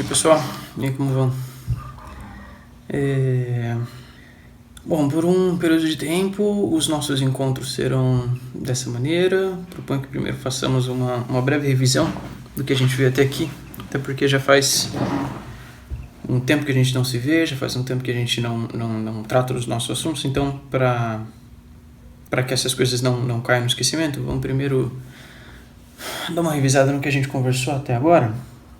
aí pessoal, e aí como vão? Bom, por um período de tempo os nossos encontros serão dessa maneira. Proponho que primeiro façamos uma breve revisão do que a gente viu até aqui, até porque já faz um tempo que a gente não se vê, já faz um tempo que a gente não trata dos nossos assuntos, então para que essas coisas não caiam no esquecimento, vamos primeiro dar uma revisada no que a gente conversou até agora,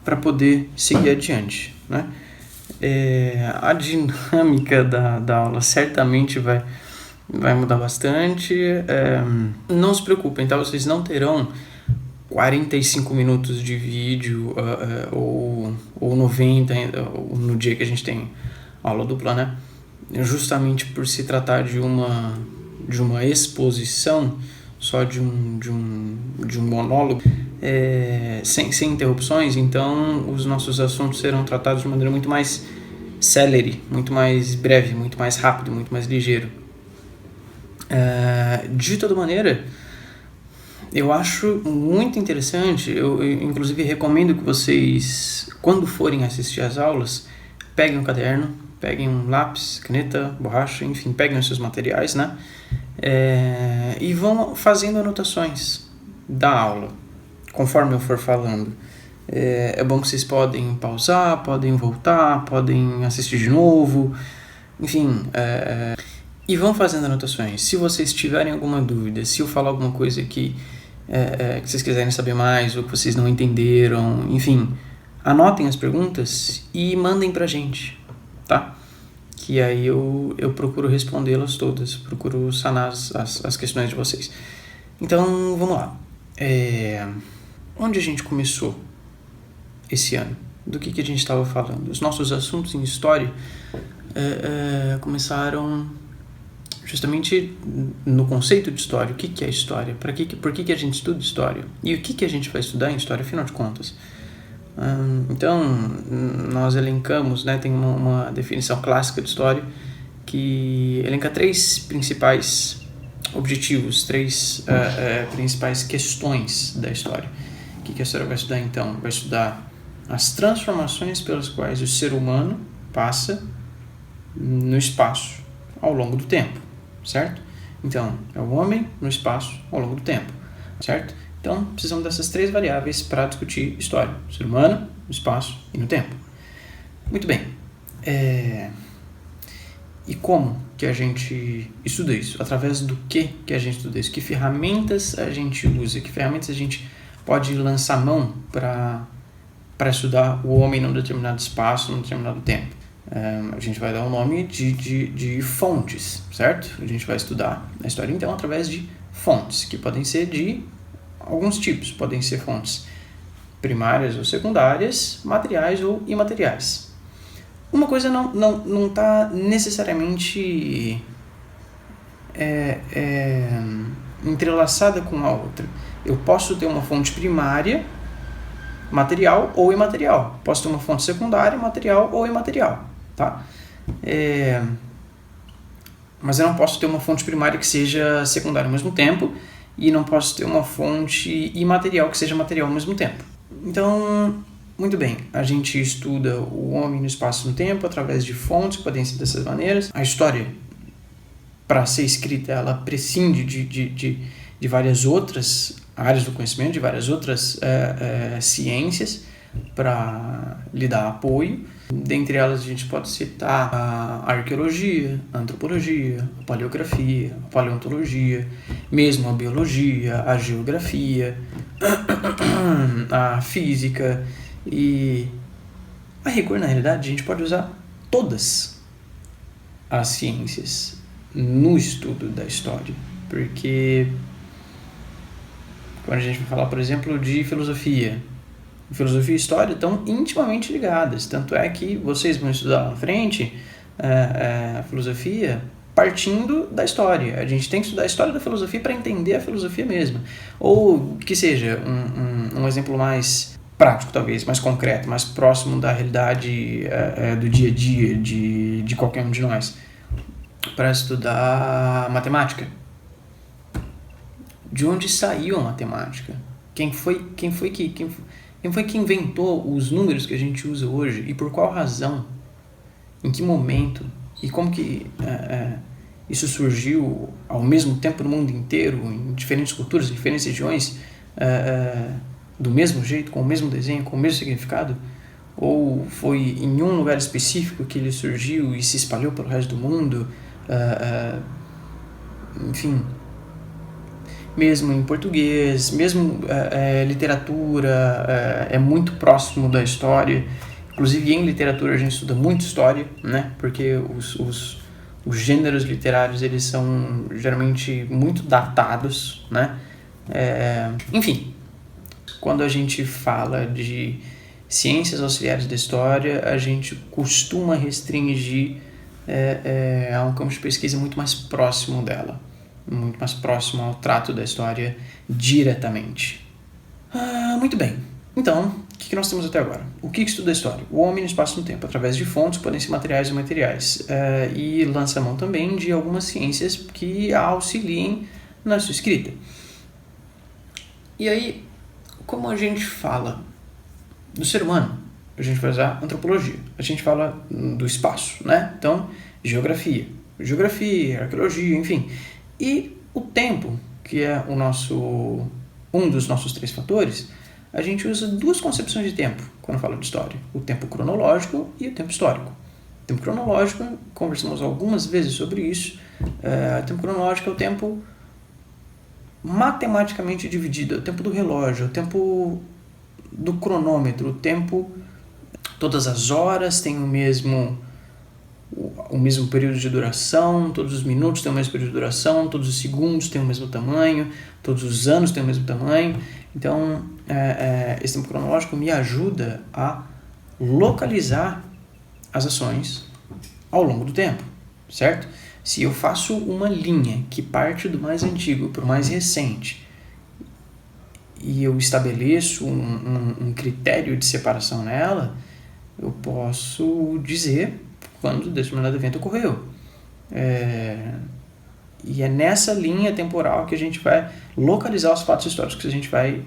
para poder seguir adiante, né? A dinâmica da aula certamente vai mudar bastante. Não se preocupem, tá? Vocês não terão 45 minutos de vídeo ou 90 no dia que a gente tem aula dupla, né? Justamente por se tratar de uma exposição, só de um monólogo, sem interrupções, então os nossos assuntos serão tratados de maneira muito mais célere, muito mais breve, muito mais rápido, muito mais ligeiro. De toda maneira, eu acho muito interessante, eu inclusive recomendo que vocês, quando forem assistir às aulas, peguem um caderno, peguem um lápis, caneta, borracha, enfim, peguem os seus materiais, né? E vão fazendo anotações da aula, conforme eu for falando. É bom que vocês podem pausar, podem voltar, podem assistir de novo, enfim, e vão fazendo anotações. Se vocês tiverem alguma dúvida, se eu falar alguma coisa que vocês quiserem saber mais, ou que vocês não entenderam, enfim, anotem as perguntas e mandem pra gente, tá? Que aí eu procuro respondê-las todas, procuro sanar as questões de vocês. Então, vamos lá. Onde a gente começou esse ano? Do que a gente estava falando? Os nossos assuntos em história começaram justamente no conceito de história. O que é história? Por que a gente estuda história? E o que a gente vai estudar em história, afinal de contas? Então, nós elencamos, né, tem uma definição clássica de história que elenca 3 principais objetivos, 3 principais questões da história. O que a história vai estudar então? Vai estudar as transformações pelas quais o ser humano passa no espaço ao longo do tempo, certo? Então, é o homem no espaço ao longo do tempo, certo? Então, precisamos dessas 3 variáveis para discutir história: o ser humano, no espaço e no tempo. Muito bem. E como que a gente estuda isso? Através do que a gente estuda isso? Que ferramentas a gente usa? Que ferramentas a gente pode lançar mão para estudar o homem num determinado espaço, num determinado tempo? A gente vai dar o nome de fontes, certo? A gente vai estudar a história, então, através de fontes, que podem ser de alguns tipos. Podem ser fontes primárias ou secundárias, materiais ou imateriais. Uma coisa não está necessariamente entrelaçada com a outra. Eu posso ter uma fonte primária, material ou imaterial. Posso ter uma fonte secundária, material ou imaterial, tá? Mas eu não posso ter uma fonte primária que seja secundária ao mesmo tempo, e não posso ter uma fonte imaterial que seja material ao mesmo tempo. Então, muito bem, a gente estuda o homem no espaço e no tempo através de fontes que podem ser dessas maneiras. A história, para ser escrita, ela prescinde de várias outras áreas do conhecimento, de várias outras ciências para lhe dar apoio. Dentre elas a gente pode citar a arqueologia, a antropologia, a paleografia, a paleontologia, mesmo a biologia, a geografia, a física, e a rigor, na realidade, a gente pode usar todas as ciências no estudo da história, porque quando a gente vai falar, por exemplo, de filosofia e história estão intimamente ligadas, tanto é que vocês vão estudar lá na frente a filosofia partindo da história. A gente tem que estudar a história da filosofia para entender a filosofia mesma, ou que seja um exemplo mais prático, talvez, mais concreto, mais próximo da realidade do dia a dia de qualquer um de nós, para estudar matemática. De onde saiu a matemática? Quem foi Quem foi que inventou os números que a gente usa hoje e por qual razão, em que momento e como que isso surgiu ao mesmo tempo no mundo inteiro, em diferentes culturas, em diferentes regiões, do mesmo jeito, com o mesmo desenho, com o mesmo significado? Ou foi em um lugar específico que ele surgiu e se espalhou pelo resto do mundo? Enfim, mesmo em português, mesmo literatura é muito próximo da história. Inclusive em literatura a gente estuda muito história, né? Porque os gêneros literários eles são geralmente muito datados, né? Enfim, quando a gente fala de ciências auxiliares da história, a gente costuma restringir a um campo de pesquisa muito mais próximo dela, muito mais próximo ao trato da história diretamente. Muito bem. Então, o que nós temos até agora? O que estuda a história? O homem no espaço e no tempo, através de fontes, podem ser materiais e imateriais. E lança a mão também de algumas ciências que a auxiliem na sua escrita. E aí, como a gente fala do ser humano, a gente vai usar antropologia. A gente fala do espaço, né? Então, geografia, arqueologia, enfim. E o tempo, que é um dos nossos 3 fatores, a gente usa 2 concepções de tempo quando fala de história: o tempo cronológico e o tempo histórico. O tempo cronológico, conversamos algumas vezes sobre isso. O tempo cronológico é o tempo matematicamente dividido, é o tempo do relógio, é o tempo do cronômetro, o tempo, todas as horas têm o mesmo período de duração, todos os minutos têm o mesmo período de duração, todos os segundos têm o mesmo tamanho, todos os anos têm o mesmo tamanho. Então, esse tempo cronológico me ajuda a localizar as ações ao longo do tempo, certo? Se eu faço uma linha que parte do mais antigo para o mais recente e eu estabeleço um critério de separação nela, eu posso dizer quando determinado evento ocorreu. E é nessa linha temporal que a gente vai localizar os fatos históricos que a gente vai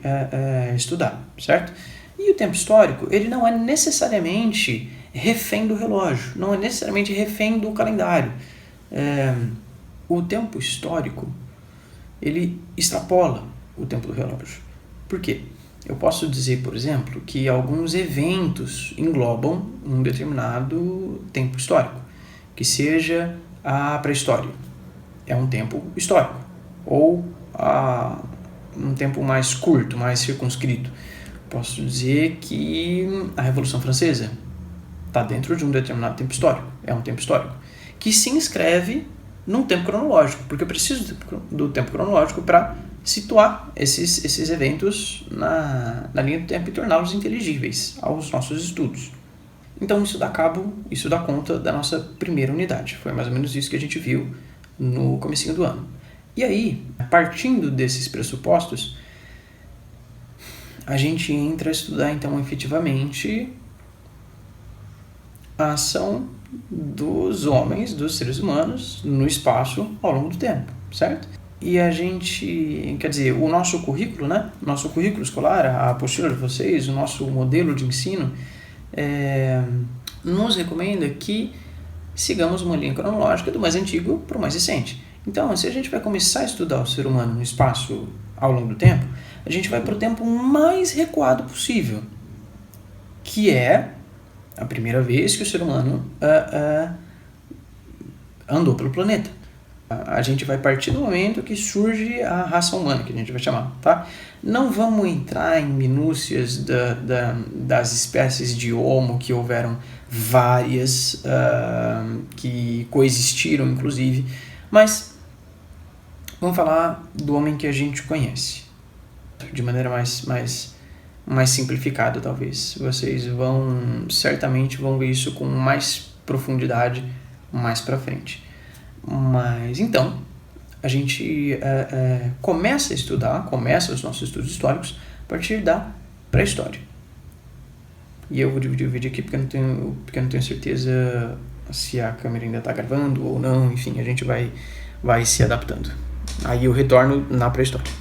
estudar, certo? E o tempo histórico, ele não é necessariamente refém do relógio, não é necessariamente refém do calendário. O tempo histórico, ele extrapola o tempo do relógio. Por quê? Eu posso dizer, por exemplo, que alguns eventos englobam um determinado tempo histórico, que seja a pré-história, é um tempo histórico, ou um tempo mais curto, mais circunscrito. Posso dizer que a Revolução Francesa está dentro de um determinado tempo histórico, é um tempo histórico, que se inscreve num tempo cronológico, porque eu preciso do tempo cronológico para situar esses eventos na linha do tempo e torná-los inteligíveis aos nossos estudos. Então isso dá conta da nossa primeira unidade. Foi mais ou menos isso que a gente viu no comecinho do ano. E aí, partindo desses pressupostos, a gente entra a estudar então efetivamente a ação dos homens, dos seres humanos, no espaço ao longo do tempo, certo? E a gente, o nosso currículo, né? Nosso currículo escolar, a apostila de vocês, o nosso modelo de ensino, nos recomenda que sigamos uma linha cronológica do mais antigo para o mais recente. Então, se a gente vai começar a estudar o ser humano no espaço ao longo do tempo, a gente vai para o tempo mais recuado possível, que é a primeira vez que o ser humano andou pelo planeta. A gente vai partir do momento que surge a raça humana, que a gente vai chamar, tá? Não vamos entrar em minúcias das espécies de Homo, que houveram várias, que coexistiram, inclusive, mas vamos falar do homem que a gente conhece, de maneira mais simplificada, talvez. Vocês certamente vão ver isso com mais profundidade mais pra frente. Mas então, a gente começa os nossos estudos históricos a partir da pré-história. E eu vou dividir o vídeo aqui porque eu não tenho certeza se a câmera ainda está gravando ou não. Enfim, a gente vai se adaptando. Aí eu retorno na pré-história.